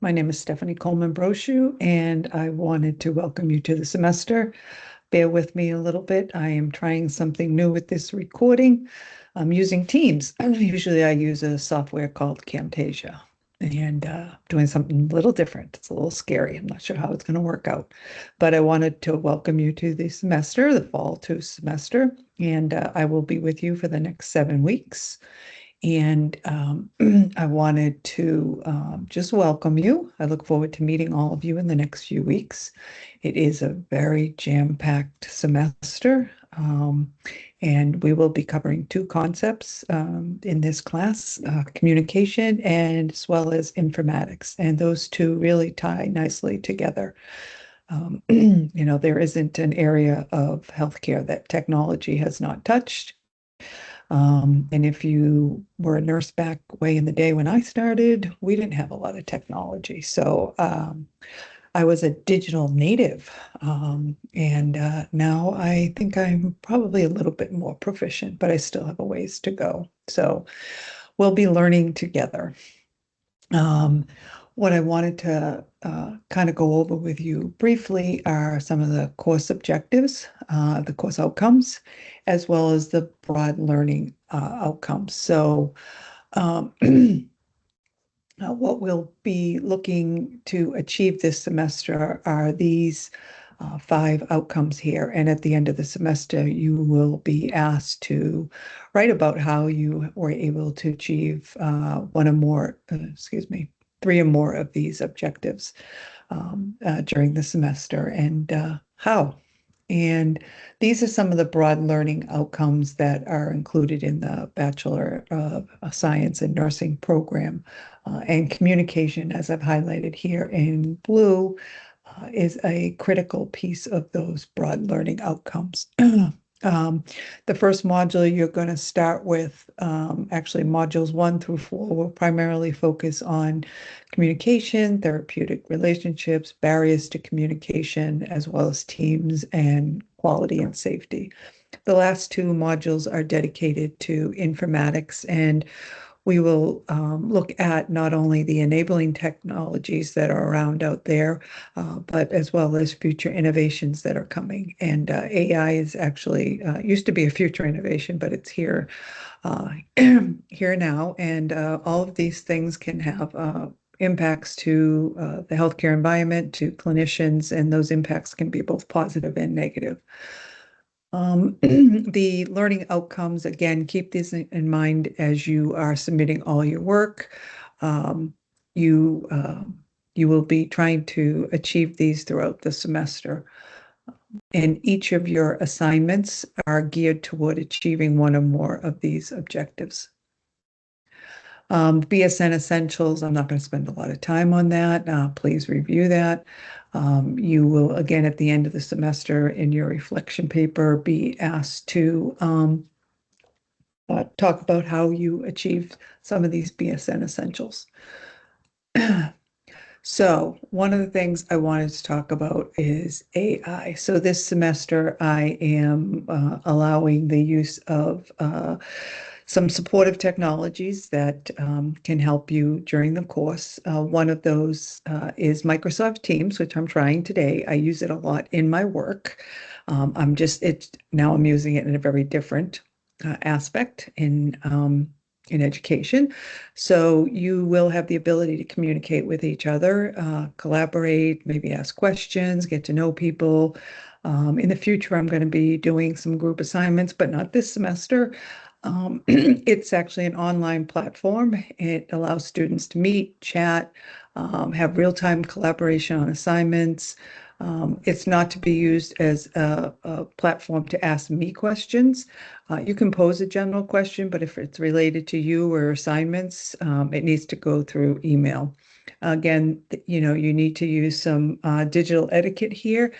My name is Stephanie Coleman Brochu, and I wanted to welcome you to the semester. Bear with me a little bit. I am trying something new with this recording. I'm using Teams. Usually I use a software called Camtasia, and doing something a little different. It's a little scary. I'm not sure how it's going to work out, but I wanted to welcome you to the semester, the fall two semester, and I will be with you for the next 7 weeks. And I wanted to just welcome you. I look forward to meeting all of you in the next few weeks. It is a very jam-packed semester, and we will be covering two concepts in this class, communication and as well as informatics. And those two really tie nicely together. There isn't an area of healthcare that technology has not touched. And if you were a nurse back way in the day when I started, we didn't have a lot of technology. So I was a digital native. And now I think I'm probably a little bit more proficient, but I still have a ways to go. So we'll be learning together. Um, what I wanted to kind of go over with you briefly are some of the course objectives, the course outcomes, as well as the broad learning outcomes. So um, what we'll be looking to achieve this semester are these 5 outcomes here. And at the end of the semester, you will be asked to write about how you were able to achieve one or more, excuse me, 3 or more of these objectives during the semester and how. And these are some of the broad learning outcomes that are included in the Bachelor of Science in Nursing program. And communication, as I've highlighted here in blue, is a critical piece of those broad learning outcomes. The first module you're going to start with, actually modules 1 through 4 will primarily focus on communication, therapeutic relationships, barriers to communication, as well as teams and quality and safety. The last 2 modules are dedicated to informatics, and we will look at not only the enabling technologies that are around out there, but as well as future innovations that are coming. And AI is actually used to be a future innovation, but it's here here now. And all of these things can have impacts to the healthcare environment, to clinicians, and those impacts can be both positive and negative. The learning outcomes, again, keep these in mind as you are submitting all your work. Um, you, you will be trying to achieve these throughout the semester. And each of your assignments are geared toward achieving one or more of these objectives. BSN Essentials, I'm not going to spend a lot of time on that. Please review that. You will, again, at the end of the semester in your reflection paper, be asked to talk about how you achieved some of these BSN Essentials. So one of the things I wanted to talk about is AI. So this semester, I am allowing the use of some supportive technologies that can help you during the course. One of those is Microsoft Teams, which I'm trying today. I use it a lot in my work. Now I'm using it in a very different aspect in education. So you will have the ability to communicate with each other, collaborate, maybe ask questions, get to know people. In the future, I'm going to be doing some group assignments, but not this semester. It's actually an online platform. It allows students to meet, chat, have real-time collaboration on assignments. It's not to be used as a platform to ask me questions. You can pose a general question, but if it's related to you or assignments, it needs to go through email. Again, you need to use some digital etiquette here.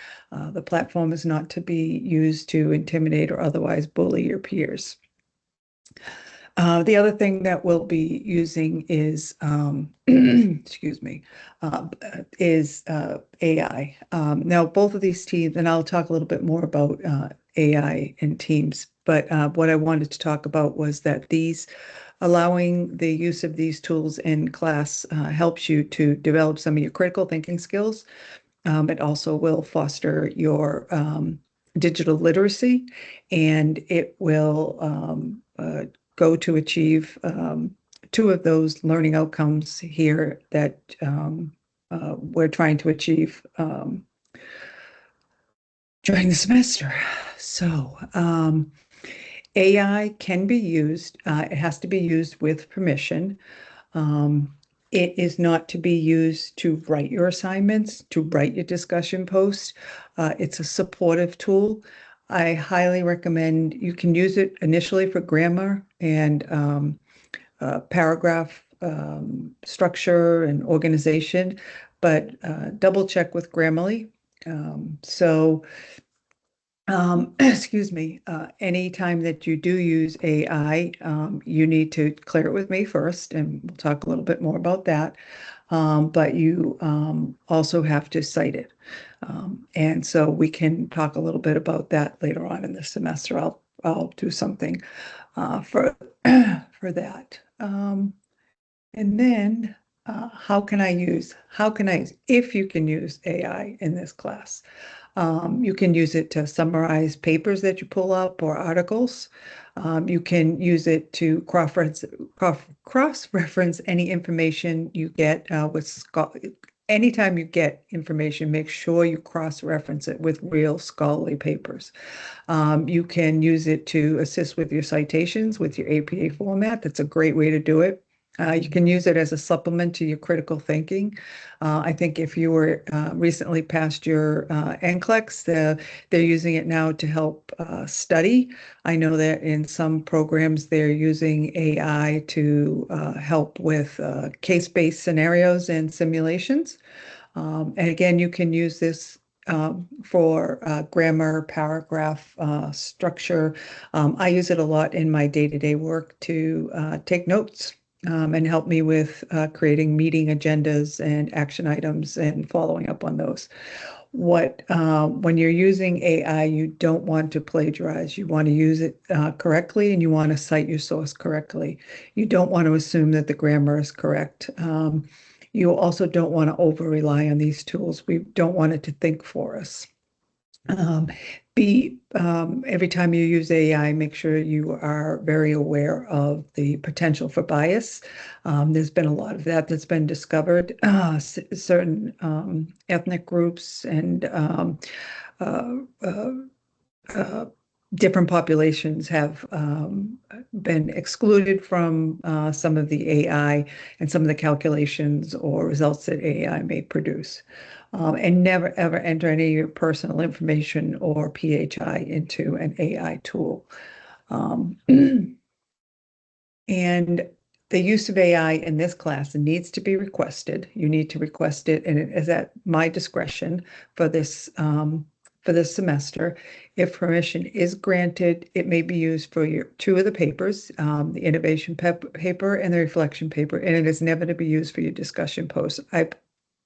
The platform is not to be used to intimidate or otherwise bully your peers. The other thing that we'll be using is, excuse me, is AI. Now, both of these teams, and I'll talk a little bit more about AI and Teams, but what I wanted to talk about was that these allowing the use of these tools in class helps you to develop some of your critical thinking skills. It also will foster your digital literacy, and it will go to achieve two of those learning outcomes here that we're trying to achieve during the semester. So AI can be used. It has to be used with permission. Um, it is not to be used to write your assignments, to write your discussion posts. It's a supportive tool. I highly recommend you can use it initially for grammar and paragraph structure and organization, but double check with Grammarly. Excuse me, anytime that you do use AI, you need to clear it with me first, and we'll talk a little bit more about that. But you also have to cite it. And so we can talk a little bit about that later on in the semester. I'll do something for for that. And then how can I, if you can use AI in this class? You can use it to summarize papers that you pull up or articles. You can use it to cross-reference any information you get anytime you get information, make sure you cross-reference it with real scholarly papers. You can use it to assist with your citations, with your APA format. That's a great way to do it. You can use it as a supplement to your critical thinking. I think if you were recently passed your NCLEX, they're using it now to help study. I know that in some programs they're using AI to help with case-based scenarios and simulations. And again, you can use this for grammar, paragraph structure. I use it a lot in my day-to-day work to take notes and help me with creating meeting agendas and action items and following up on those. When you're using AI, you don't want to plagiarize. You want to use it correctly, and you want to cite your source correctly. You don't want to assume that the grammar is correct. You also don't want to over rely on these tools. We don't want it to think for us. Every time you use AI, make sure you are very aware of the potential for bias. There's been a lot of that that's been discovered. Certain ethnic groups and different populations have been excluded from some of the AI and some of the calculations or results that AI may produce. And never ever enter any of your personal information or PHI into an AI tool. And the use of AI in this class needs to be requested. You need to request it, and it is at my discretion for this semester. If permission is granted, it may be used for your two of the papers, the innovation paper and the reflection paper, and it is never to be used for your discussion post. I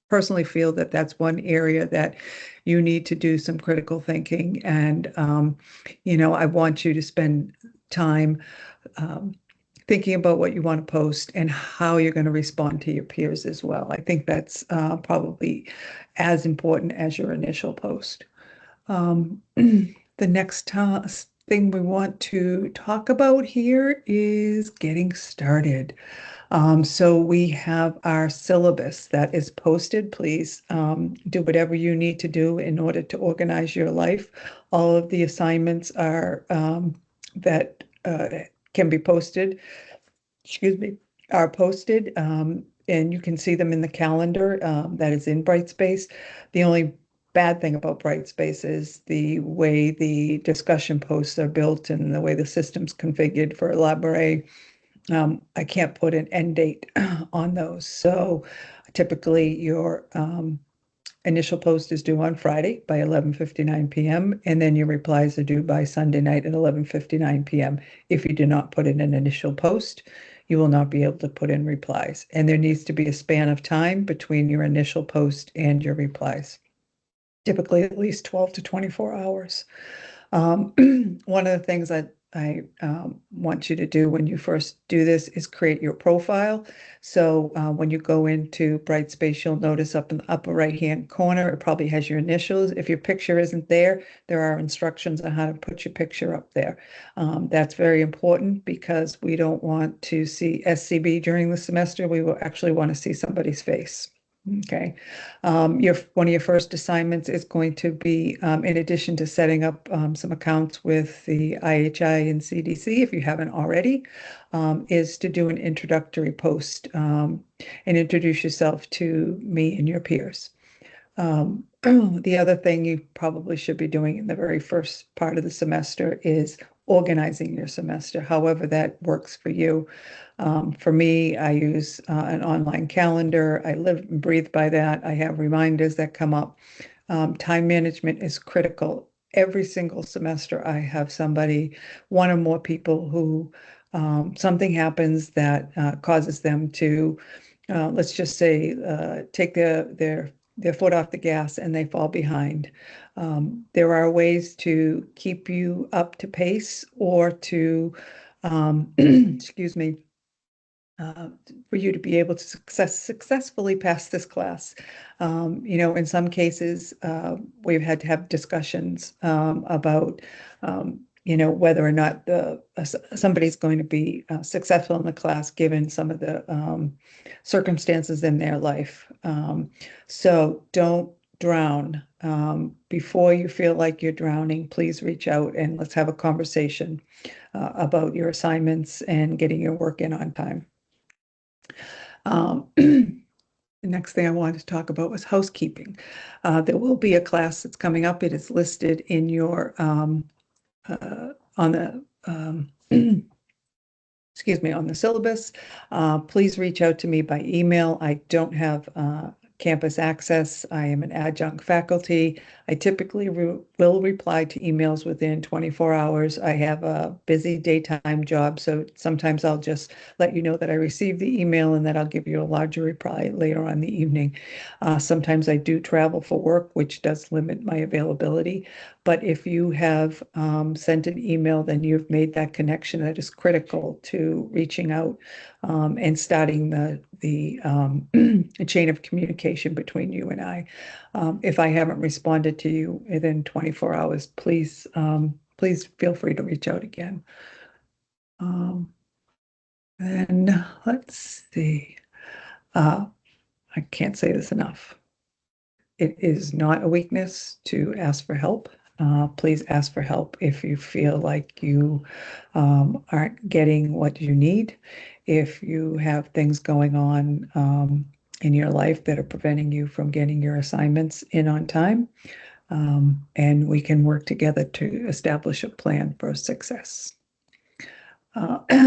personally feel that that's one area that you need to do some critical thinking, and I want you to spend time thinking about what you want to post and how you're going to respond to your peers as well. I think that's probably as important as your initial post. The next thing we want to talk about here is getting started. So we have our syllabus that is posted. Please do whatever you need to do in order to organize your life. All of the assignments are that can be posted, are posted, and you can see them in the calendar that is in Brightspace. The only bad thing about Brightspace is the way the discussion posts are built and the way the system's configured for Elaborate. I can't put an end date on those. So typically your initial post is due on Friday by 11:59 p.m. and then your replies are due by Sunday night at 11:59 p.m. If you do not put in an initial post, you will not be able to put in replies. And there needs to be a span of time between your initial post and your replies, typically at least 12 to 24 hours. One of the things that I want you to do when you first do this is create your profile. So when you go into Brightspace, you'll notice up in the upper right-hand corner, it probably has your initials. If your picture isn't there, there are instructions on how to put your picture up there. That's very important because we don't want to see SCB during the semester. We will actually want to see somebody's face. Okay. One of your first assignments is going to be, in addition to setting up some accounts with the IHI and CDC, if you haven't already, is to do an introductory post and introduce yourself to me and your peers. The other thing you probably should be doing in the very first part of the semester is organizing your semester, however that works for you. For me, I use an online calendar. I live and breathe by that. I have reminders that come up. Time management is critical. Every single semester, I have somebody, one or more people who something happens that causes them to, let's just say, take their foot off the gas and they fall behind. There are ways to keep you up to pace or to, excuse me, for you to be able to successfully pass this class. In some cases, we've had to have discussions about, whether or not somebody's going to be successful in the class given some of the circumstances in their life. So don't drown. Before you feel like you're drowning, please reach out and let's have a conversation about your assignments and getting your work in on time. The next thing I wanted to talk about was housekeeping. There will be a class that's coming up. It is listed in your on the excuse me, on the syllabus. Please reach out to me by email. I don't have campus access. I am an adjunct faculty. I typically will reply to emails within 24 hours. I have a busy daytime job, so sometimes I'll just let you know that I received the email and that I'll give you a larger reply later on in the evening. Sometimes I do travel for work, which does limit my availability. But if you have sent an email, then you've made that connection that is critical to reaching out and starting the chain of communication between you and I. If I haven't responded to you within 24 hours, please feel free to reach out again. And let's see. I can't say this enough. It is not a weakness to ask for help. Please ask for help if you feel like you aren't getting what you need. If you have things going on in your life that are preventing you from getting your assignments in on time, and we can work together to establish a plan for success.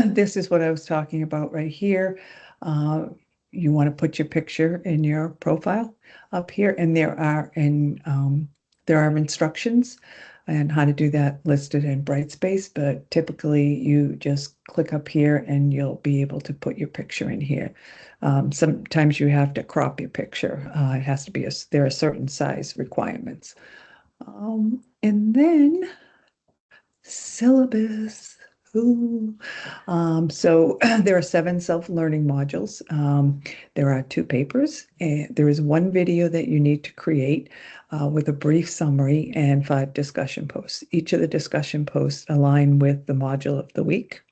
This is what I was talking about right here. You want to put your picture in your profile up here, and there are instructions and how to do that listed in Brightspace, but typically you just click up here and you'll be able to put your picture in here. Sometimes you have to crop your picture. It has to be there are certain size requirements. And then syllabus. Ooh. So there are 7 self-learning modules. There are 2 papers, and there is 1 video that you need to create with a brief summary and 5 discussion posts. Each of the discussion posts align with the module of the week.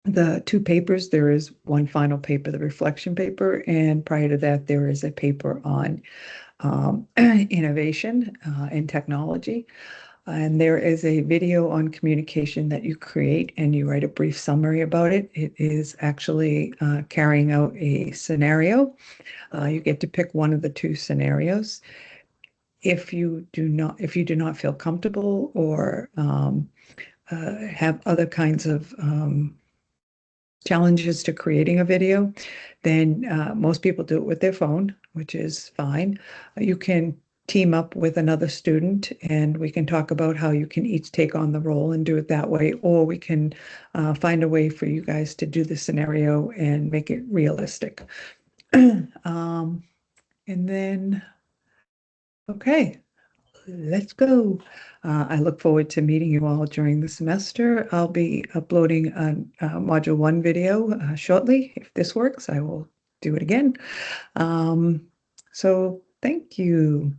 The 2 papers, there is 1 final paper, the reflection paper, and prior to that, there is a paper on innovation and technology. And there is a video on communication that you create and you write a brief summary about it. It is actually carrying out a scenario. You get to pick one of the 2 scenarios. If you do not feel comfortable or have other kinds of challenges to creating a video, then most people do it with their phone, which is fine. You can team up with another student and we can talk about how you can each take on the role and do it that way, or we can find a way for you guys to do the scenario and make it realistic. And then, okay, let's go. I look forward to meeting you all during the semester. I'll be uploading a Module 1 video shortly. If this works, I will do it again. So thank you.